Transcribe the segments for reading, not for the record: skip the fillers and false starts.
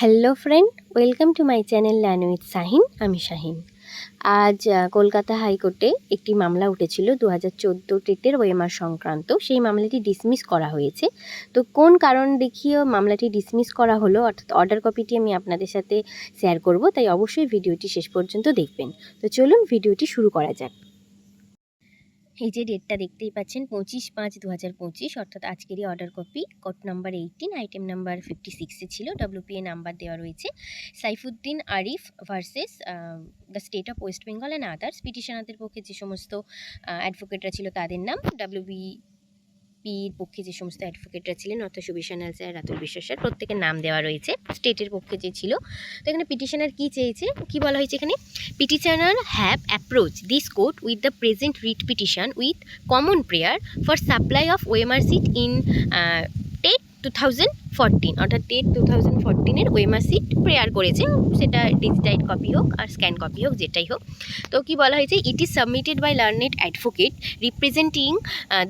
Hello friend, welcome to my channel learn with Shahin. আমি শাহিন। আজ কলকাতা হাইকোর্টে একটি মামলা উঠেছিল 2014 টেটের ওএমআর সংক্রান্ত। সেই মামলাটি ডিসমিস করা হয়েছে। তো কোন কারণ দেখিয়ে মামলাটি ডিসমিস করা হলো, অর্থাৎ অর্ডার কপিটি আমি আপনাদের সাথে শেয়ার করব, তাই অবশ্যই ভিডিওটি শেষ পর্যন্ত দেখবেন। তো চলুন ভিডিওটি শুরু করা যাক। এই যে ডেটটা দেখতেই পাচ্ছেন 25/5/2025, অর্থাৎ আজকেরই order copy. Court number 18, item number 56-এ ছিল। WPA নাম্বার দেওয়া রয়েছে। Saifuddin Arif versus the state of West Bengal and others. পিটিশনারদের পক্ষে যে সমস্ত অ্যাডভোকেটরা ছিল তাদের নাম, পির পক্ষে যে সমস্ত অ্যাডভোকেটরা ছিলেন, অর্থাৎ সুবিশানাল স্যার, রাতুল বিশ্বাস স্যার, প্রত্যেকের নাম দেওয়া রয়েছে। স্টেটের পক্ষে যে ছিল, তো এখানে পিটিশনার কি চেয়েছে, কি বলা হয়েছে এখানে, petitioner have approach this court with the present writ petition with common prayer for supply of OMR sheet in TET 2014, অর্থাৎ টেট 2014-এর ওএমআর সিট প্রেয়ার করেছে, সেটা ডিজিটাইড কপি হোক আর স্ক্যান কপি হোক, যেটাই হোক। তো কি বলা হয়েছে, it is submitted by learned advocate representing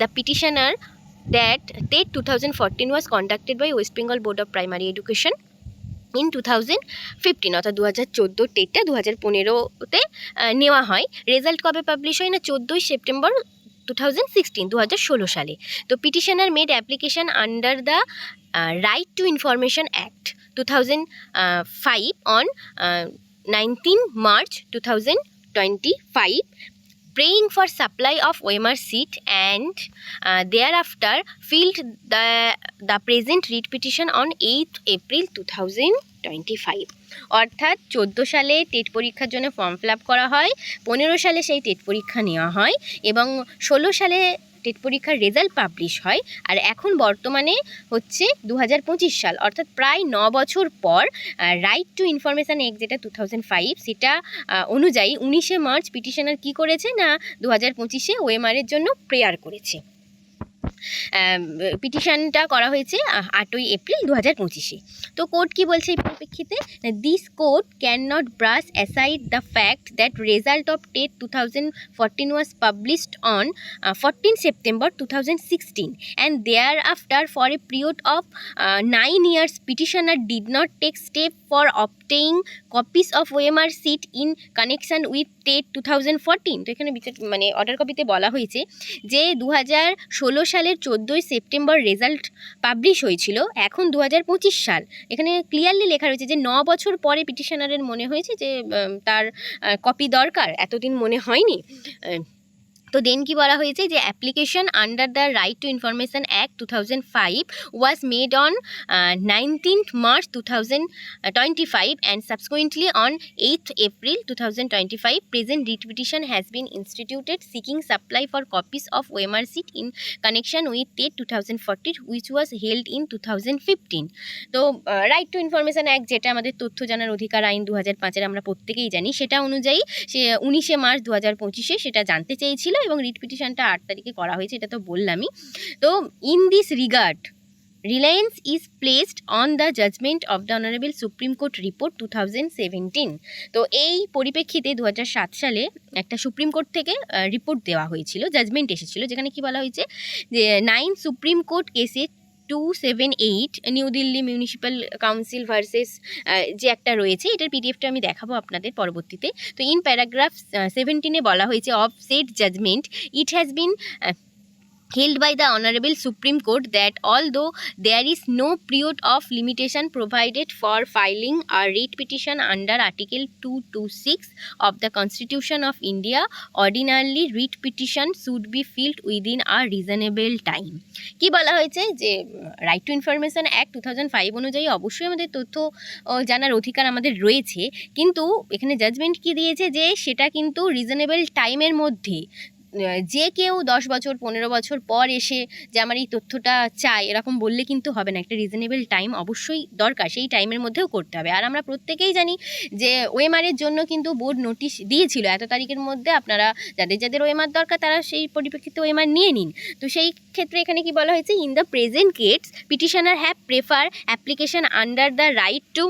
the petitioner that TET 2014 was conducted by West Bengal Board of Primary Education in 2015, অর্থাৎ 2014 টেটটা 2015-তে নেওয়া হয়। রেজাল্ট কবে পাবলিশ হয় না, 14ই সেপ্টেম্বর 2016 সালে। তো petitioner made application under the right two information act 2005 on 19 March 2025, praying for supply of OMR seat, and thereafter filled the present writ petition on 8th April 2025। অর্থাৎ 14 সালে টেট পরীক্ষার জন্য form fill up করা হয়, 15 সালে সেই TET পরীক্ষা নেওয়া হয় এবং 16 সালে টেট পরীক্ষার রেজাল্ট পাবলিশ হয়। আর এখন বর্তমানে হচ্ছে 2025 সাল, অর্থাৎ প্রায় 9 বছর পর রাইট টু ইনফরমেশান অ্যাক্ট যেটা 2005, সেটা অনুযায়ী 19শে মার্চ পিটিশনার কি করেছে না, 2025-এ ওএমআরের জন্য প্রেয়ার করেছে। পিটিশনটা করা হয়েছে 8ই এপ্রিল 2025-এ। তো কোর্ট কি বলছে এই পরিপ্রেক্ষিতে, this court can not brush aside the fact that result of TET 2014 was published on 14 September 2016, and thereafter for a period of 9 years petitioner did not take step for obtaining copies of OMR seat in connection with TET 2014। তো এখানে মানে order কপিতে বলা হয়েছে যে 2016 সালের 14ই September result publish হয়েছিল, এখন 2025 সাল। এখানে ক্লিয়ারলি লেখা রয়েছে যে 9 বছর পরে পিটিশনারের মনে হয়েছে যে তার কপি দরকার, এতদিন মনে হয়নি। তো দেন কি বলা হয়েছে যে application under the right two information act 2005 was made on 19th March 2025 and subsequently on 8th April 2025 present writ petition has been instituted seeking supply for copies of OMR seat in connection with TET 2014 which was held in 2015। তো right two information act, যেটা আমাদের তথ্য জানার অধিকার আইন 2005-এর, আমরা প্রত্যেকেই জানি, সেটা অনুযায়ী সে 19শে মার্চ 2025-এ সেটা জানতে চেয়েছিল এবং রিট পিটিশনটা 8 তারিখে করা হয়েছে, এটা তো বললামই। তো in this regard reliance is placed on the judgment of the honourable Supreme Court report 2017। তো এই পরিপ্রেক্ষিতে 2007 সালে একটা সুপ্রিম কোর্ট থেকে রিপোর্ট দেওয়া হয়েছিল, জাজমেন্ট এসেছিল, যেখানে কি বলা হয়েছে যে 9 সুপ্রিম কোর্ট কেসে 278 new Delhi municipal council versus যে একটা রয়েছে, এটার পিডিএফটা আমি দেখাবো আপনাদের পরবর্তীতে। তো ইন প্যারাগ্রাফ 17-এ বলা হয়েছে, of said judgment it has been held by the Honorable Supreme Court that although there is no period of limitation provided for filing a writ petition under Article 226 of the Constitution of India, ordinarily writ petition should be filed within a reasonable time। কি বলা হয়েছে যে right two information act 2005 অনুযায়ী অবশ্যই আমাদের তথ্য জানার অধিকার আমাদের রয়েছে, কিন্তু এখানে জাজমেন্ট কি দিয়েছে যে সেটা কিন্তু রিজনেবল টাইমের মধ্যে, যে কেউ 10 বছর 15 বছর পর এসে যে আমার এই তথ্যটা চাই এরকম বললে কিন্তু হবে না, একটা রিজনেবল টাইম অবশ্যই দরকার, সেই টাইমের মধ্যেও করতে হবে। আর আমরা প্রত্যেকেই জানি যে ওএমআরের জন্য কিন্তু বোর্ড নোটিশ দিয়েছিল এত তারিখের মধ্যে আপনারা যাদের যাদের ওএমআর দরকার তারা সেই পরিপ্রেক্ষিতে ওএমআর নিয়ে নিন। তো সেই ক্ষেত্রে এখানে কি বলা হয়েছে, in the present case petitioner have prefer application under the right two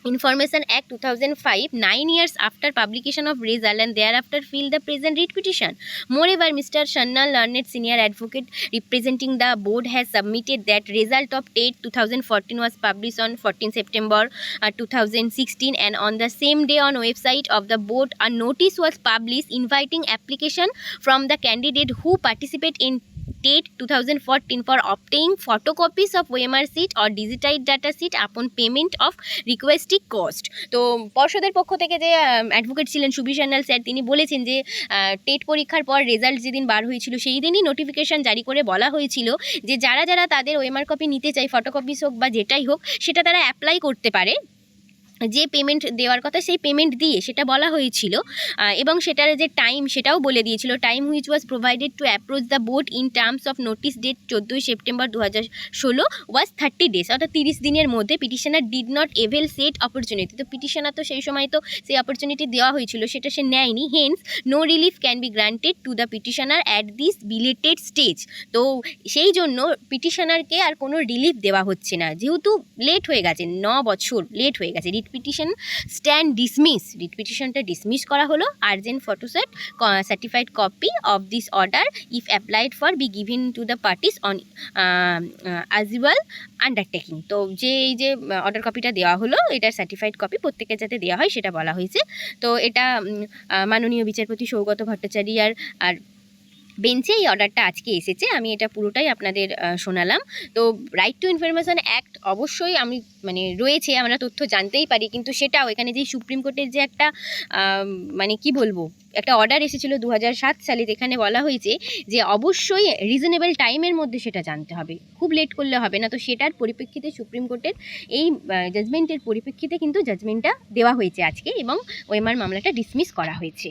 Information Act 2005, 9 years after publication of result and thereafter fill the present writ petition. Moreover, Mr. Shanna, learned senior advocate representing the board, has submitted that result of TET 2014 was published on 14 September 2016, and on the same day on website of the board a notice was published inviting application from the candidate who participate in TET 2014 for obtaining photocopies of OMR sheet or digitized data sheet upon payment of requesting cost. তো পর্ষদের পক্ষ থেকে যে advocate ছিলেন Subir Sanyal sir, তিনি বলেছেন যে TET পরীক্ষার পর রেজাল্ট যেদিন বার হয়েছিল সেই দিনই নোটিফিকেশান জারি করে বলা হয়েছিল যে যারা যারা তাদের ওএমআর কপি নিতে চায়, ফটোকপিস হোক বা যেটাই হোক, সেটা তারা অ্যাপ্লাই করতে পারে। যে পেমেন্ট দেওয়ার কথা সেই পেমেন্ট দিয়ে সেটা বলা হয়েছিল, এবং সেটার যে টাইম সেটাও বলে দিয়েছিল। Time which was provided to approach the board in terms of notice date 14 September 2016 was 30 days, অর্থাৎ 30 দিনের মধ্যে। Petitioner did not avail said opportunity, তো পিটিশনার তো সেই সময় তো সেই অপরচুনিটি দেওয়া হয়েছিল, সেটা সে নেয়নি। Hence no relief can be granted to the petitioner at this belated stage. তো সেই জন্য পিটিশনারকে আর কোনো রিলিফ দেওয়া হচ্ছে না, যেহেতু লেট হয়ে গেছে, 9 বছর লেট হয়ে গেছে। Writ petition stand dismiss, writ পিটিশনটা ডিসমিস করা হলো। Urgent photostat certified copy of this order if applied for be given to the parties on usual undertaking. তো যে এই যে অর্ডার কপিটা দেওয়া হলো, এটার সার্টিফাইড কপি প্রত্যেকের যাতে দেওয়া হয় সেটা বলা হয়েছে। তো এটা মাননীয় বিচারপতি সৌগত ভট্টাচার্যার আর বেঞ্চে এই অর্ডারটা আজকে এসেছে। আমি এটা পুরোটাই আপনাদের শোনালাম। তো রাইট টু ইনফরমেশন অ্যাক্ট অবশ্যই আমি রয়েছে, আমরা তথ্য জানতেই পারি, কিন্তু সেটাও এখানে যে সুপ্রিম কোর্টের যে একটা কি বলবো, একটা অর্ডার এসেছিল 2007 সালে, যেখানে বলা হয়েছে যে অবশ্যই রিজনেবল টাইমের মধ্যে সেটা জানতে হবে, খুব লেট করলে হবে না। তো সেটার পরিপ্রেক্ষিতে সুপ্রিম কোর্টের এই জাজমেন্টের পরিপ্রেক্ষিতে কিন্তু জাজমেন্টটা দেওয়া হয়েছে আজকে, এবং ওএমআর মামলাটা ডিসমিস করা হয়েছে।